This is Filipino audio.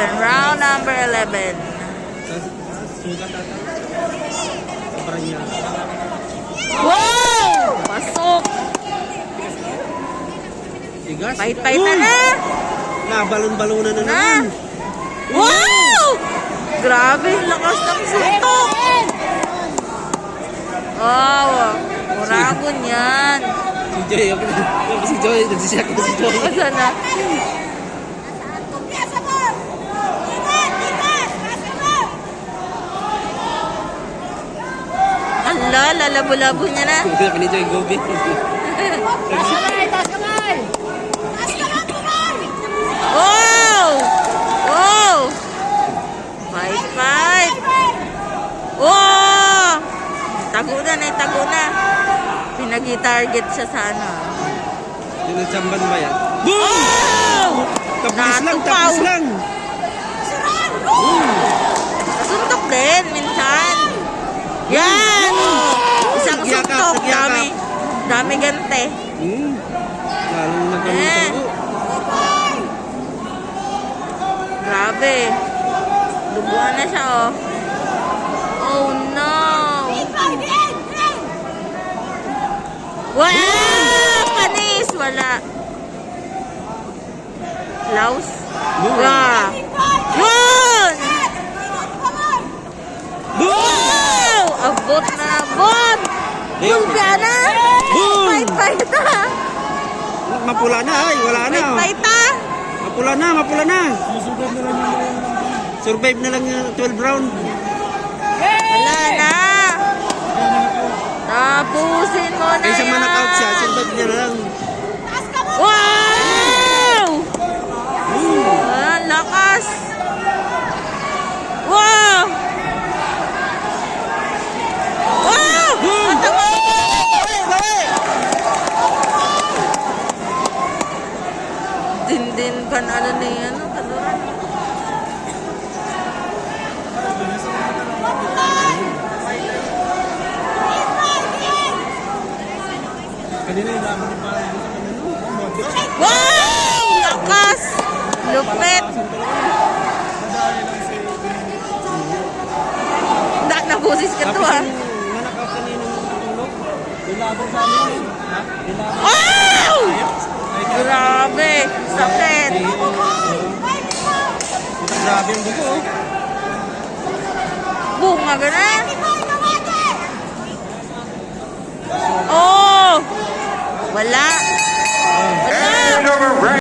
11. Round number 11. Wow! Pasok! Pahit-pahit na! Balon-balunan na naman. Wow! Grabe, lakas ng suntok! Wow! Muragon yan! Si Joy, nagsisiyak na si Joy. Saan na? Ala, lalabo-labo niya na. Sabi ni Joy, gobi. Wow! Wow! Fight! Wow! Tago na. Pinag-target siya sa ano. Yung nagsamban ba yan? Boom! Wow! Tapos lang. Suntok din, minsan. Yan! Isang suntok. Dami gante. Lalong nagkamang Grabe. Duguan na siya, oh. Oh, no. Wow! Panis! Wala. Laos? Wow! Yun! Wow! Abot na abot! Pulga na! Fight na! Mapula na ay, wala na. Fight na! Mapula na. Survive na lang yung 12 round. Wala na! Tapusin mo na Kaysa yan! manakaut siya, survive niya na lang. Wow! Lakas! Wow! Wow! Din kan ano na yan? Wow! Lakas! Lupit! Nabusis ka to, ha? Wow! Grabe! Sakit! Grabe yung buko, oh. Bunga ka na! Oh! Wala!